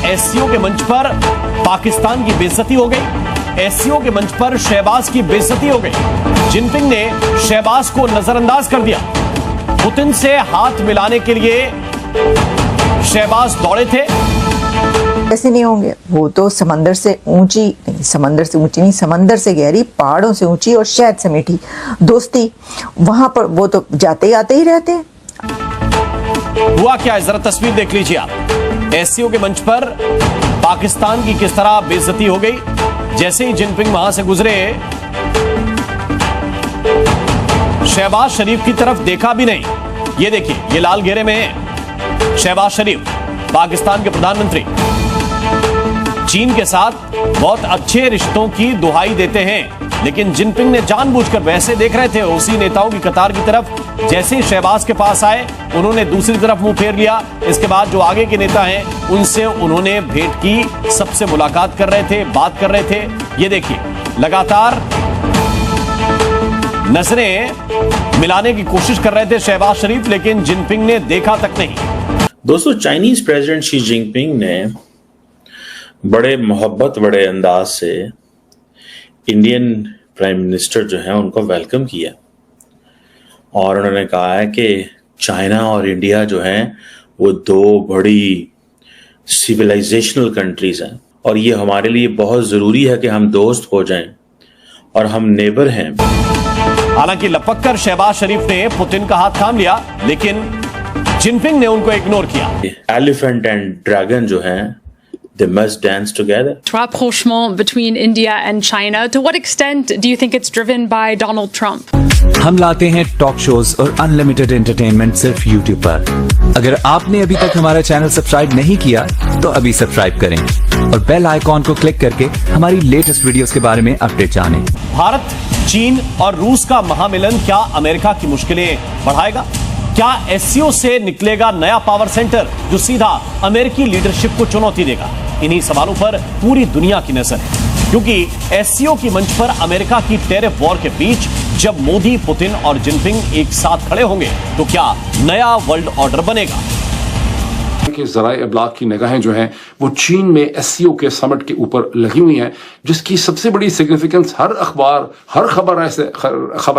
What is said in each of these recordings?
SCO के मंच पर पाकिस्तान की बेइज्जती हो गई? एससीओ के मंच पर शहबाज की बेइज्जती हो गई। जिनपिंग ने शहबाज को नजरअंदाज कर दिया। पुतिन से हाथ मिलाने के लिए शहबाज दौड़े थे। ऐसे नहीं होंगे, वो तो समंदर से ऊंची नहीं, समंदर से ऊंची नहीं, समंदर से गहरी, पहाड़ों से ऊंची और शहद से मीठी दोस्ती, वहां पर वो तो जाते आते ही रहते हैं। हुआ क्या है, जरा तस्वीर देख लीजिए आप। एससीओ के मंच पर पाकिस्तान की किस तरह बेइज्जती हो गई। जैसे ही जिनपिंग वहां से गुजरे, शहबाज शरीफ की तरफ देखा भी नहीं। ये देखिए, ये लाल घेरे में है शहबाज शरीफ, पाकिस्तान के प्रधानमंत्री। चीन के साथ बहुत अच्छे रिश्तों की दुहाई देते हैं, लेकिन जिनपिंग ने जानबूझकर वैसे देख रहे थे उसी नेताओं की कतार की तरफ। जैसे ही शहबाज के पास आए, उन्होंने दूसरी तरफ मुंह फेर लिया। इसके बाद जो आगे के नेता हैं, उनसे उन्होंने भेंट की, सबसे मुलाकात कर रहे थे, बात कर रहे थे। ये देखिए, लगातार नजरें मिलाने की कोशिश कर रहे थे शहबाज शरीफ, लेकिन जिनपिंग ने देखा तक नहीं। दोस्तों, चाइनीज प्रेसिडेंट शी जिनपिंग ने बड़े मोहब्बत, बड़े अंदाज से इंडियन प्राइम मिनिस्टर जो है उनको वेलकम किया और उन्होंने कहा है कि चाइना और इंडिया जो है वो दो बड़ी सिविलाइजेशनल कंट्रीज हैं और ये हमारे लिए बहुत जरूरी है कि हम दोस्त हो जाएं और हम नेबर हैं। हालांकि लपक कर शहबाज शरीफ ने पुतिन का हाथ थाम लिया, लेकिन जिनपिंग ने उनको इग्नोर किया। एलिफेंट एंड ड्रैगन जो है, they must dance together. Rapprochement between India and China, to what extent do you think it's driven by Donald Trump? हम लाते हैं टॉक शोज और अनलिमिटेड एंटरटेनमेंट सिर्फ YouTube पर। अगर आपने अभी तक हमारा चैनल सब्सक्राइब नहीं किया तो अभी सब्सक्राइब करें और बेल आइकॉन को क्लिक करके हमारी लेटेस्ट वीडियोस के बारे में अपडेट जानें। भारत, चीन और रूस का महामिलन क्या अमेरिका की मुश्किलें बढ़ाएगा? क्या एससीओ से निकलेगा नया पावर सेंटर जो सीधा अमेरिकी लीडरशिप को चुनौती देगा? इन्हीं सवालों पर पूरी दुनिया की नजर है, क्योंकि एससीओ की मंच पर अमेरिका की टेरिफ वॉर के बीच जब मोदी, पुतिन और जिनपिंग एक साथ खड़े होंगे तो क्या नया वर्ल्ड ऑर्डर बनेगा? कि ज़राए इब्लाग की निगाहें जो हैं वो चीन में एससीओ के समिट के ऊपर लगी हुई हैं, जिसकी सबसे बड़ी सिग्निफिकेंस हर अखबार, हर खबर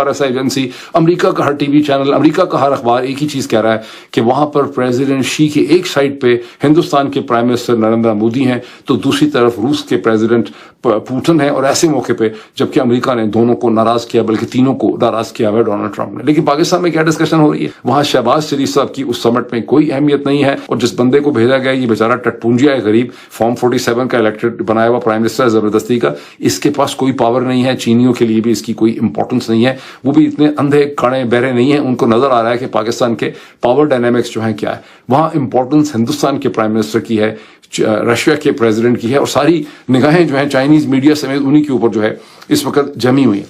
ऐसा एजेंसी, अमेरिका का हर टीवी चैनल, अमेरिका का हर अखबार एक ही चीज़ कह रहा है कि वहाँ पर प्रेसिडेंट शी के एक साइड पे हिंदुस्तान के प्राइम मिनिस्टर नरेंद्र मोदी हैं तो दूसरी तरफ रूस के प्रेसिडेंट पुतिन है। और ऐसे मौके पे जबकि अमेरिका ने दोनों को नाराज किया, बल्कि तीनों को नाराज किया है डोनाल्ड ट्रंप ने। लेकिन पाकिस्तान में क्या डिस्कशन हो रही है? वहाँ शहबाज शरीफ साहब की उस समिट में कोई अहमियत नहीं है और जिस बंदे को भेजा गया, ये बेचारा टटपूंजिया है, गरीब, फॉर्म 47 का इलेक्टेड बनाया हुआ प्राइम मिनिस्टर जबरदस्ती का, इसके पास कोई पावर नहीं है। चीनियों के लिए भी इसकी कोई इंपॉर्टेंस नहीं है, वो भी इतने अंधे काणे बहरे नहीं है, उनको नजर आ रहा है कि पाकिस्तान के पावर डायनेमिक्स जो है क्या है। वहां इंपॉर्टेंस हिंदुस्तान के प्राइम मिनिस्टर की है, रशिया के प्रेसिडेंट की है और सारी निगाहें जो है चाइनीज मीडिया समेत उन्हीं के ऊपर जो है इस वक्त जमी हुई है।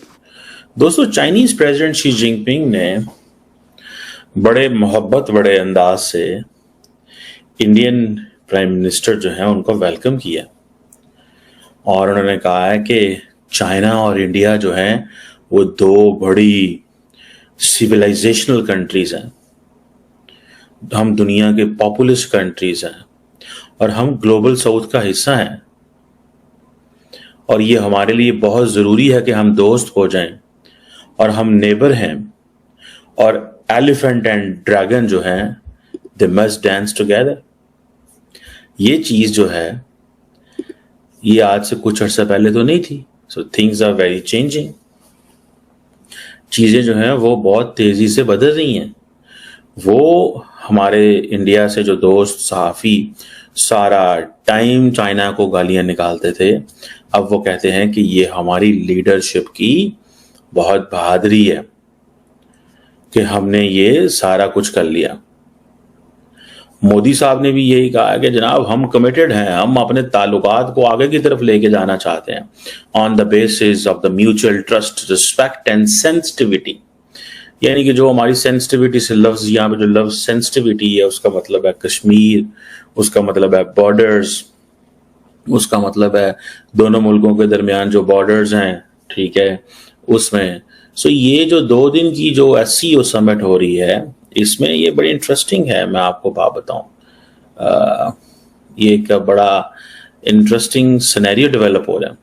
दोस्तों, चाइनीज प्रेसिडेंट शी जिनपिंग ने बड़े मोहब्बत, बड़े अंदाज से इंडियन प्राइम मिनिस्टर जो है उनको वेलकम किया और उन्होंने कहा है कि चाइना और इंडिया जो है वो दो बड़ी सिविलाइजेशनल कंट्रीज हैं। हम दुनिया के पॉपुलस कंट्रीज हैं और हम ग्लोबल साउथ का हिस्सा हैं और ये हमारे लिए बहुत ज़रूरी है कि हम दोस्त हो जाएं और हम नेबर हैं। और एलिफेंट एंड ड्रैगन जो है, दे मस्ट डांस टुगेदर। ये चीज़ जो है ये आज से कुछ अर्सा पहले तो नहीं थी। So things are very changing. चीज़ें जो हैं वो बहुत तेज़ी से बदल रही हैं। वो हमारे इंडिया से जो दोस्त सहाफ़ी सारा टाइम चाइना को गालियां निकालते थे, अब वो कहते हैं कि ये हमारी लीडरशिप की बहुत बहादुरी है कि हमने ये सारा कुछ कर लिया। मोदी साहब ने भी यही कहा है कि जनाब हम कमिटेड हैं, हम अपने ताल्लुकात को आगे की तरफ लेके जाना चाहते हैं on the basis of the mutual trust, respect and sensitivity. यानी कि जो हमारी सेंसिटिविटी से लफ्ज, यहाँ पे जो लफ्ज सेंसिटिविटी है उसका मतलब है कश्मीर, उसका मतलब है बॉर्डर्स, उसका मतलब है दोनों मुल्कों के दरमियान जो बॉर्डर्स हैं, ठीक है, उसमें। सो ये जो 2 दिन की जो एससीओ समिट हो रही है, इसमें ये बड़ी इंटरेस्टिंग है। मैं आपको बात बताऊं, ये एक बड़ा इंटरेस्टिंग सिनेरियो डेवलप हो रहा है।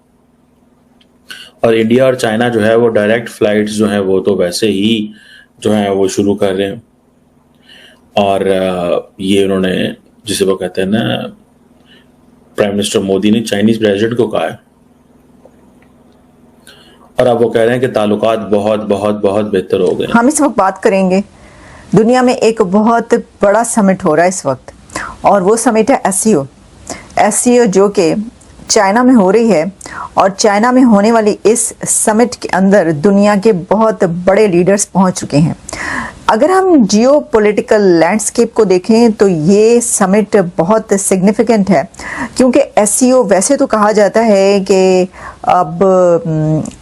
और इंडिया और चाइना जो है वो डायरेक्ट फ्लाइट्स जो है वो तो वैसे ही जो है वो शुरू कर रहे हैं। और ये उन्होंने, जिसे वो कहते हैं ना, प्राइम मिनिस्टर मोदी ने चाइनीज प्रेसिडेंट को कहा है। और अब वो कह रहे हैं कि ताल्लुकात बहुत बहुत बहुत बेहतर हो गए। हम इस वक्त बात करेंगे, दुनिया में एक बहुत बड़ा समिट हो रहा है इस वक्त, और वो समिट है एससीओ, जो कि चाइना में हो रही है। और चाइना में होने वाली इस समिट के अंदर दुनिया के बहुत बड़े लीडर्स पहुंच चुके हैं। अगर हम जियो पॉलिटिकल लैंडस्केप को देखें तो ये समिट बहुत सिग्निफिकेंट है, क्योंकि एससीओ वैसे तो कहा जाता है कि अब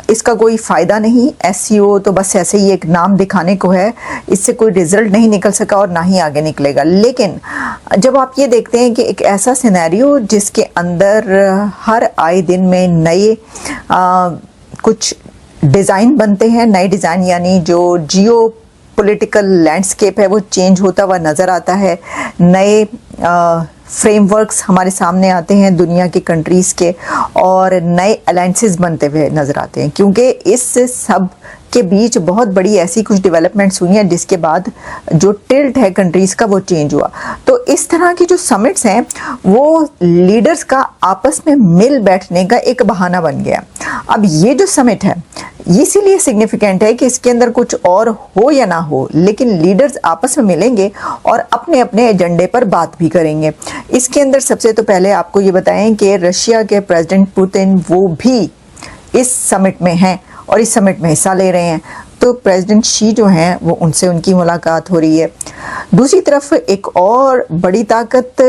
इसका कोई फ़ायदा नहीं, एससीओ तो बस ऐसे ही एक नाम दिखाने को है, इससे कोई रिजल्ट नहीं निकल सका और ना ही आगे निकलेगा। लेकिन जब आप ये देखते हैं कि एक ऐसा सिनेरियो जिसके अंदर हर आए दिन में नए कुछ डिज़ाइन बनते हैं, नए डिज़ाइन यानी जो जियो पॉलिटिकल लैंडस्केप है वो चेंज होता हुआ नज़र आता है, नए फ्रेमवर्क्स हमारे सामने आते हैं दुनिया की कंट्रीज़ के, और नए अलायंसेस बनते हुए नज़र आते हैं, क्योंकि इस सब के बीच बहुत बड़ी ऐसी कुछ डेवलपमेंट्स हुई हैं जिसके बाद जो टिल्ट है कंट्रीज़ का वो चेंज हुआ। तो इस तरह की जो समिट्स हैं वो लीडर्स का आपस में मिल बैठने का एक बहाना बन गया। अब ये जो समिट है ये इसीलिए सिग्निफिकेंट है कि इसके अंदर कुछ और हो या ना हो, लेकिन लीडर्स आपस में मिलेंगे और अपने अपने एजेंडे पर बात भी करेंगे। इसके अंदर सबसे तो पहले आपको ये बताएं कि रशिया के प्रेसिडेंट पुतिन वो भी इस समिट में हैं और इस समिट में हिस्सा ले रहे हैं। तो प्रेसिडेंट शी जो हैं वो उनसे उनकी मुलाकात हो रही है। दूसरी तरफ एक और बड़ी ताकत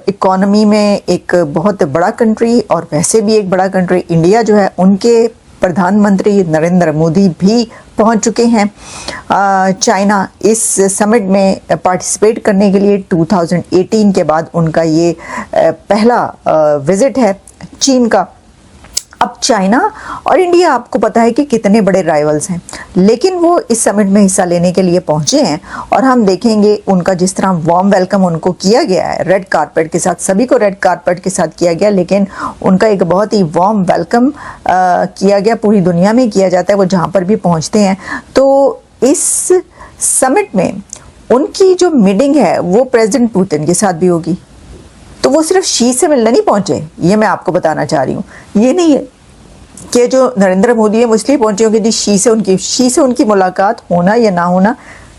इकोनॉमी में एक बहुत बड़ा कंट्री और वैसे भी एक बड़ा कंट्री इंडिया जो है, उनके प्रधानमंत्री नरेंद्र मोदी भी पहुंच चुके हैं चाइना इस समिट में पार्टिसिपेट करने के लिए। 2018 के बाद उनका ये पहला विजिट है चीन का। अब चाइना और इंडिया आपको पता है कि कितने बड़े राइवल्स हैं, लेकिन वो इस समिट में हिस्सा लेने के लिए पहुंचे हैं और हम देखेंगे उनका जिस तरह वार्म वेलकम उनको किया गया है रेड कारपेट के साथ, सभी को रेड कारपेट के साथ किया गया, लेकिन उनका एक बहुत ही वार्म वेलकम किया गया, पूरी दुनिया में किया जाता है वो जहाँ पर भी पहुँचते हैं। तो इस समिट में उनकी जो मीटिंग है वो प्रेसिडेंट पुतिन के साथ भी होगी। तो वो सिर्फ शी से मिलने नहीं पहुंचे, ये मैं आपको बताना चाह रही हूँ। ये नहीं है कि जो नरेंद्र मोदी है वो इसलिए पहुंचे होंगे कि शी से उनकी मुलाकात होना या ना होना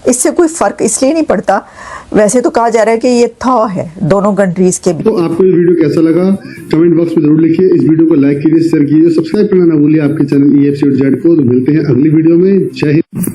इससे कोई फर्क इसलिए नहीं पड़ता। वैसे तो कहा जा रहा है कि ये था है दोनों कंट्रीज के बीच। तो आपको ये वीडियो कैसा लगा कमेंट बॉक्स में जरूर लिखिए। इस वीडियो को लाइक कीजिए, शेयर कीजिए, सब्सक्राइब करना ना भूलिए आपके चैनल EFC.Z को। तो मिलते हैं अगली वीडियो में। जय हिंद।